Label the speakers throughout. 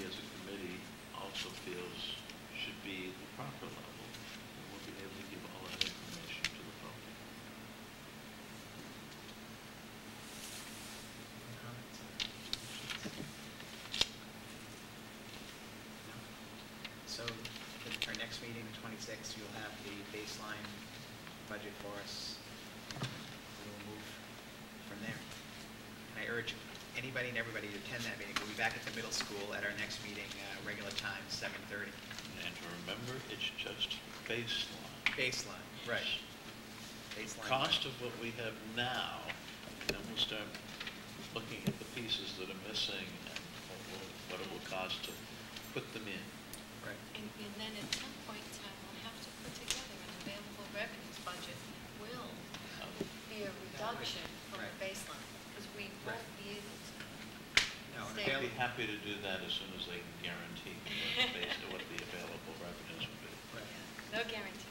Speaker 1: as a committee also feels should be the proper level, then we'll be able to give all that information to the public.
Speaker 2: So at our next meeting, the 26th, you'll have the baseline budget for us. We'll move from there. And I urge anybody and everybody to attend that meeting. We'll be back at the middle school at our next meeting, regular time, 7:30.
Speaker 1: And to remember, it's just baseline.
Speaker 2: Baseline, right. Baseline.
Speaker 1: Cost of what we have now, and then we'll start looking at the pieces that are missing and what it will cost to put them in.
Speaker 2: Right.
Speaker 3: And then at some point in time, we'll have to put together an available revenues budget will be a reduction from the
Speaker 2: Right.
Speaker 3: baseline, because we won't be able to.
Speaker 2: No, and
Speaker 3: Stay-
Speaker 1: I'd be happy to do that as soon as they can guarantee what the available revenues will be.
Speaker 2: Right.
Speaker 3: No guarantees.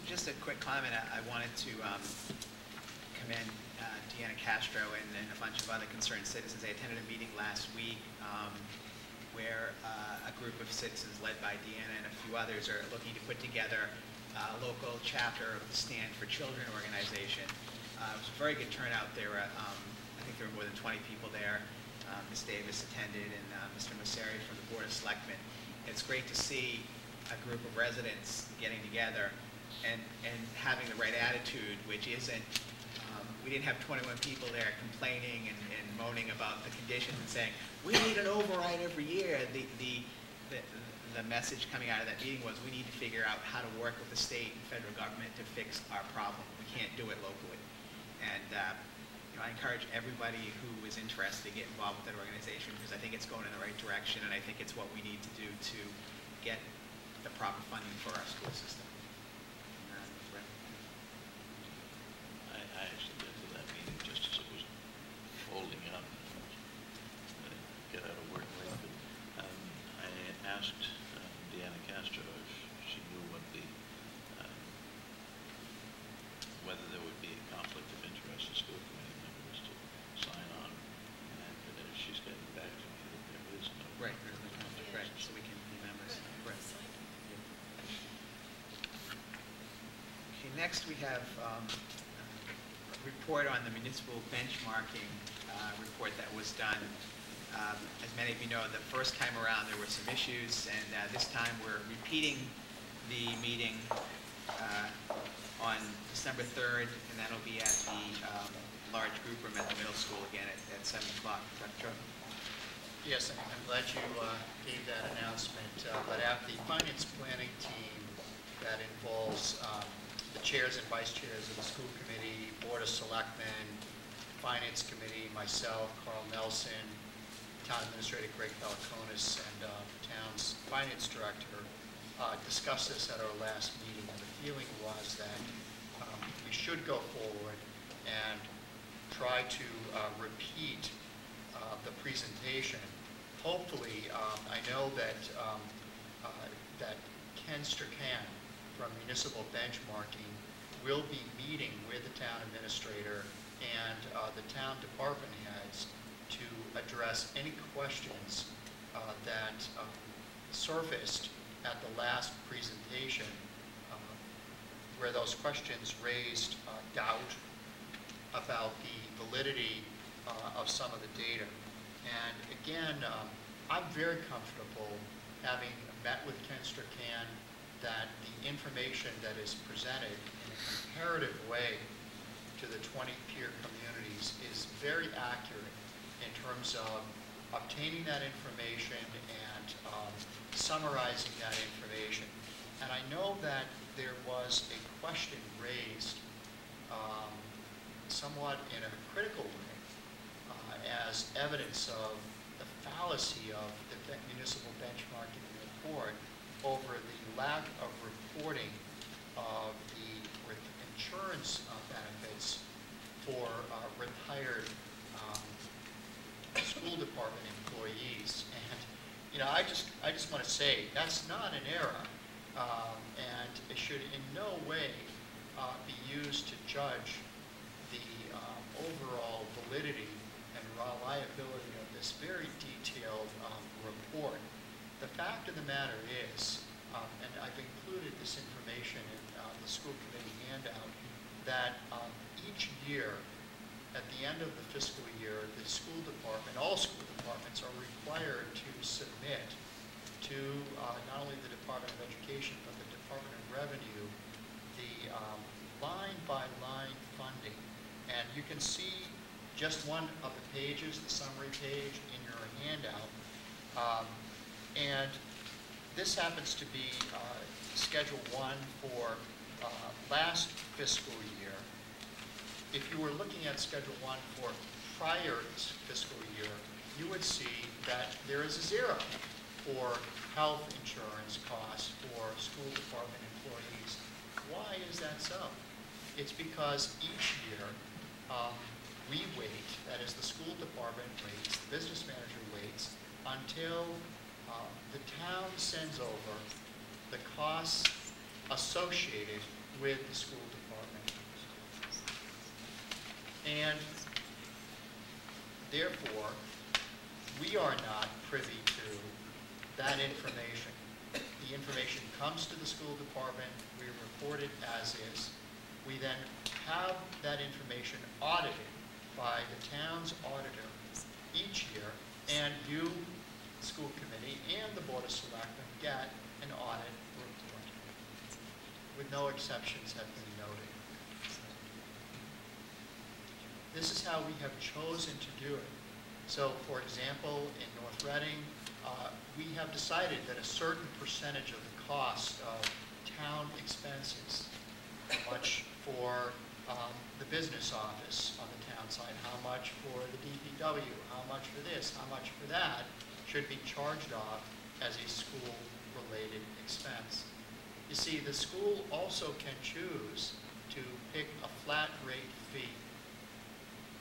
Speaker 2: Just a quick comment. I wanted to commend Deanna Castro and a bunch of other concerned citizens. I attended a meeting last week where a group of citizens led by Deanna and a few others are looking to put together a local chapter of the Stand for Children organization. It was a very good turnout. I think there were more than 20 people there. Ms. Davis attended and Mr. Mosseri from the Board of Selectmen. It's great to see a group of residents getting together and having the right attitude, which isn't, we didn't have 21 people there complaining and moaning about the conditions and saying, we need an override every year. The message coming out of that meeting was we need to figure out how to work with the state and federal government to fix our problem. We can't do it locally. And I encourage everybody who is interested to get involved with that organization because I think it's going in the right direction and I think it's what we need to do to get the proper funding for our school system.
Speaker 1: I actually went to that meeting just as it was folding up. Get out of work late, but I asked Deanna Castro if she knew what whether there would be a conflict of interest of school committee members to sign on, and she's getting back to me that there is no.
Speaker 2: Right, there's no conflict, right, so we can be members. Right. Okay, next we have a report on the municipal benchmarking report that was done. As many of you know, the first time around there were some issues, and this time we're repeating the meeting on December 3rd, and that'll be at the large group room at the middle school again at 7 o'clock. Dr. Joe?
Speaker 4: Yes, I'm glad you gave that announcement. But at the finance planning team that involves the chairs and vice chairs of the school committee, board of selectmen, finance committee, myself, Carl Nelson, town administrator Greg Balakonis, and town's finance director discussed this at our last meeting. And the feeling was that we should go forward and try to repeat the presentation. Hopefully, I know that that Ken Strachan from Municipal Benchmarking will be meeting with the town administrator and the town department heads to address any questions that surfaced at the last presentation, where those questions raised doubt about the validity of some of the data. And again, I'm very comfortable having met with Ken Strachan that the information that is presented in a comparative way to the 20 peer communities is very accurate in terms of obtaining that information and summarizing that information. And I know that there was a question raised somewhat in a critical way as evidence of the fallacy of the municipal benchmarking report over the lack of reporting of the insurance benefits for retired school department employees. And I just want to say that's not an error, and it should in no way be used to judge the overall validity and reliability of the this very detailed report. The fact of the matter is, and I've included this information in the school committee handout, that each year, at the end of the fiscal year, the school department, all school departments are required to submit to not only the Department of Education, but the Department of Revenue, the line-by-line funding. And you can see just one of the pages, the summary page, in your handout. And this happens to be Schedule 1 for last fiscal year. If you were looking at Schedule 1 for prior fiscal year, you would see that there is a zero for health insurance costs for school department employees. Why is that so? It's because each year we wait, that is the school department waits, the business manager waits, until the town sends over the costs associated with the school department. And therefore, we are not privy to that information. The information comes to the school department, we report it as is. We then have that information audited by the town's auditor each year, and you, the school committee, and the Board of Selectmen get an audit report, with no exceptions have been noted. This is how we have chosen to do it. So, for example, in North Reading, we have decided that a certain percentage of the cost of town expenses, how much for the business office on the town side, how much for the DPW, how much for this, how much for that, should be charged off as a school-related expense. You see, the school also can choose to pick a flat rate fee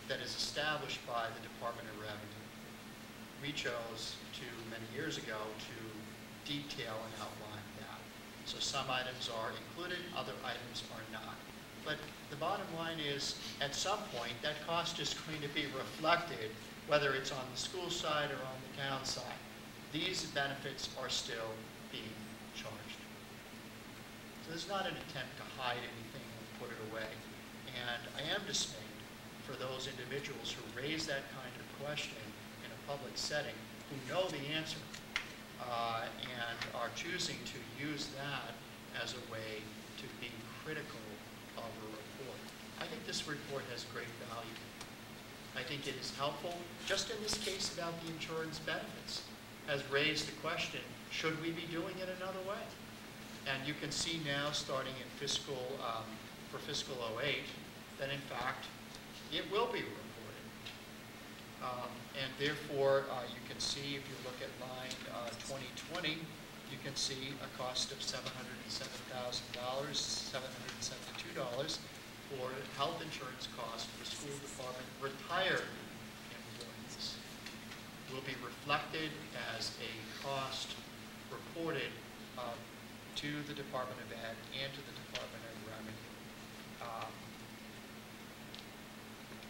Speaker 4: that is established by the Department of Revenue. We chose to, many years ago, to detail and outline that. So some items are included, other items are not. But the bottom line is, at some point, that cost is going to be reflected, whether it's on the school side or on the town side. These benefits are still being charged. So this is not an attempt to hide anything or put it away. And I am dismayed for those individuals who raise that kind of question in a public setting, who know the answer, and are choosing to use that as a way to be critical of a report. I think this report has great value. I think it is helpful, just in this case about the insurance benefits, has raised the question, should we be doing it another way? And you can see now, starting in for fiscal 08, that in fact, it will be reported. And therefore, you can see, if you look at line 2020, you can see a cost of $707,000, $772 for health insurance costs for school department retired employees. Will be reflected as a cost reported to the Department of Ed and to the Department of Revenue.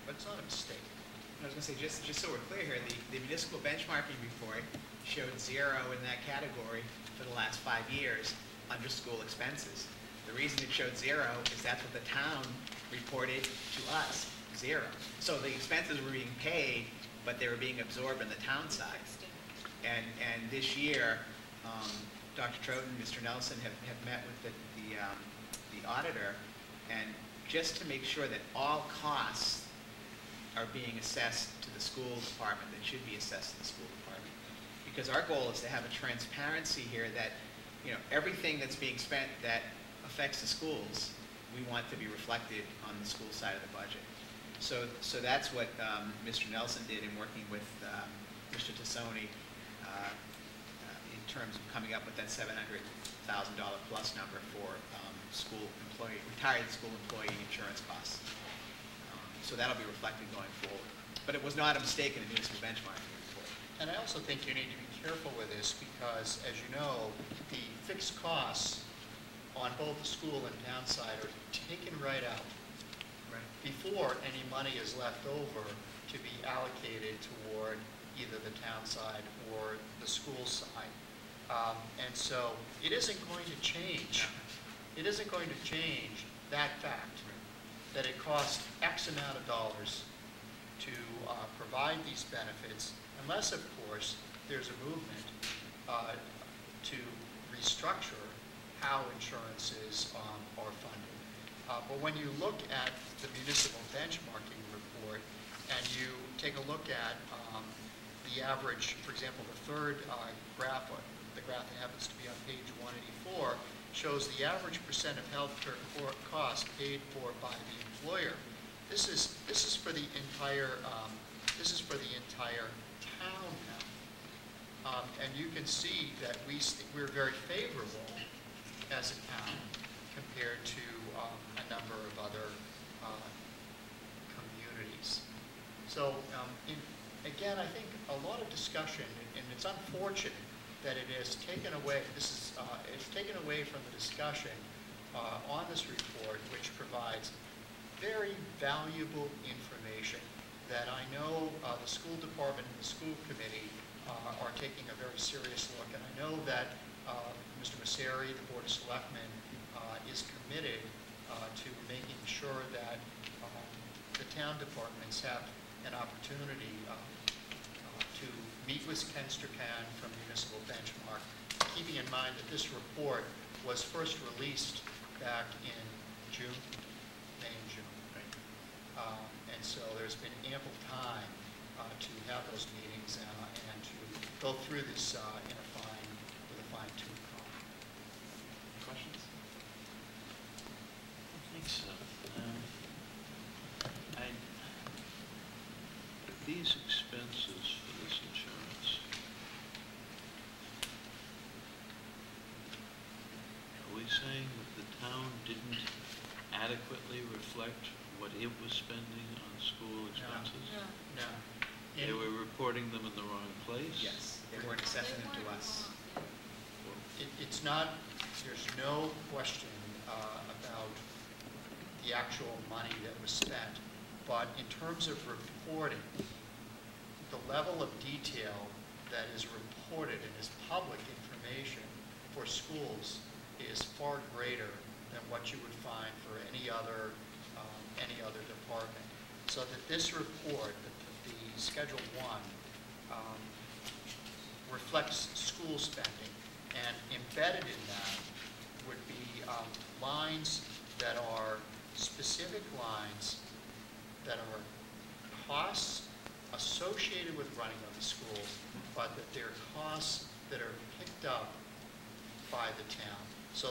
Speaker 4: But it's not a mistake.
Speaker 2: I was going to say, just so we're clear here, the municipal benchmarking report showed zero in that category for the last 5 years under school expenses. The reason it showed zero is that's what the town reported to us, zero. So the expenses were being paid, but they were being absorbed on the town side. And this year, Dr. Troughton and Mr. Nelson have met with the auditor, and just to make sure that all costs are being assessed to the school department that should be assessed to the school department. Because our goal is to have a transparency here that, you know, everything that's being spent that affects the schools, we want to be reflected on the school side of the budget. So that's what Mr. Nelson did in working with Mr. Tassoni in terms of coming up with that $700,000 plus number for retired school employee insurance costs. So that'll be reflected going forward. But it was not a mistake in the municipal benchmarking report.
Speaker 4: And I also think you need to be careful with this because, as you know, the fixed costs on both the school and town side are taken right out before any money is left over to be allocated toward either the town side or the school side. And so it isn't going to change. It isn't going to change that fact, that it costs X amount of dollars to provide these benefits, unless, of course, there's a movement to restructure how insurances are funded. But when you look at the municipal benchmarking report and you take a look at the average, for example, the third graph, the graph that happens to be on page 184, shows the average percent of healthcare costs paid for by the employer. This is for the entire town now, and you can see that we're very favorable as a town compared to a number of other communities. So again, I think a lot of discussion, and it's unfortunate that it is taken away. It's taken away from the discussion on this report, which provides very valuable information that I know the school department and the school committee are taking a very serious look. And I know that Mr. Messeri, the Board of Selectmen, is committed to making sure that the town departments have an opportunity to meet with Ken Strachan from Municipal Benchmark, keeping in mind that this report was first released back in May and June. And so there's been ample time to have those meetings and to go through this with a fine-tooth comb. Questions?
Speaker 1: I think so. These expenses for this insurance, are we saying that the town didn't adequately reflect what it was spending on school expenses?
Speaker 4: No.
Speaker 1: They were reporting them in the wrong place?
Speaker 2: Yes, they weren't assessing them to us.
Speaker 4: It's not, there's no question about the actual money that was spent, but in terms of reporting, the level of detail that is reported and is public information for schools is far greater than what you would find for any other department. So that this report, the Schedule 1, reflects school spending, and embedded in that would be lines that are specific lines that are costs associated with running of the schools, but that they're costs that are picked up by the town. So,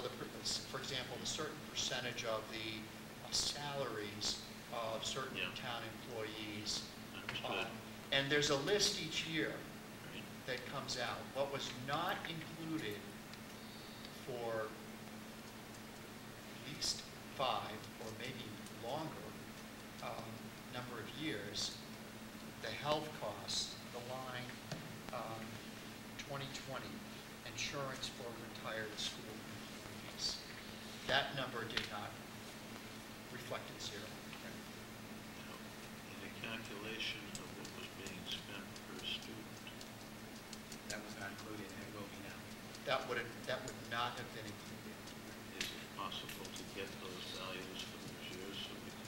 Speaker 4: for example, a certain percentage of the salaries of certain town employees.
Speaker 1: Understood.
Speaker 4: And there's a list each year
Speaker 1: Right.
Speaker 4: that comes out. What was not included for at least 5 or maybe longer number of years, the health costs, the line 2020, insurance for retired school employees. That number did not reflect at zero.
Speaker 1: Now, in a calculation of what was being spent per student,
Speaker 2: That was not included, and it will be now.
Speaker 4: That would not have been included.
Speaker 1: is it possible to get those values for those years so we can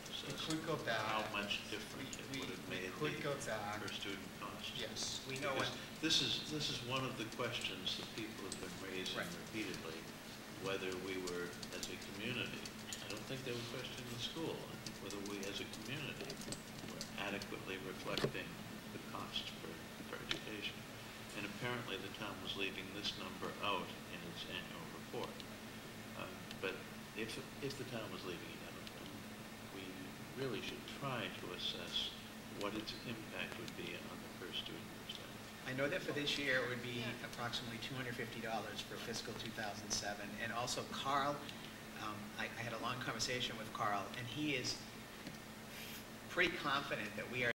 Speaker 4: We
Speaker 1: assess
Speaker 4: could go back.
Speaker 1: how much different it
Speaker 4: We
Speaker 1: would have made
Speaker 4: could go
Speaker 1: the
Speaker 4: back.
Speaker 1: per student cost?
Speaker 4: Yes.
Speaker 2: We know when,
Speaker 1: Because this is one of the questions that people have been raising
Speaker 2: Right.
Speaker 1: repeatedly, whether we were, as a community, I don't think they were questioning the school, I think whether we as a community were adequately reflecting the costs for education. And apparently the town was leaving this number out in its annual report. But if the town was leaving it out, then we really should try to assess what its impact would be on the per student percent.
Speaker 2: I know that for this year, it would be
Speaker 3: Yeah.
Speaker 2: approximately $250 for fiscal 2007. And also Carl, I had a long conversation with Carl, and he is pretty confident that we are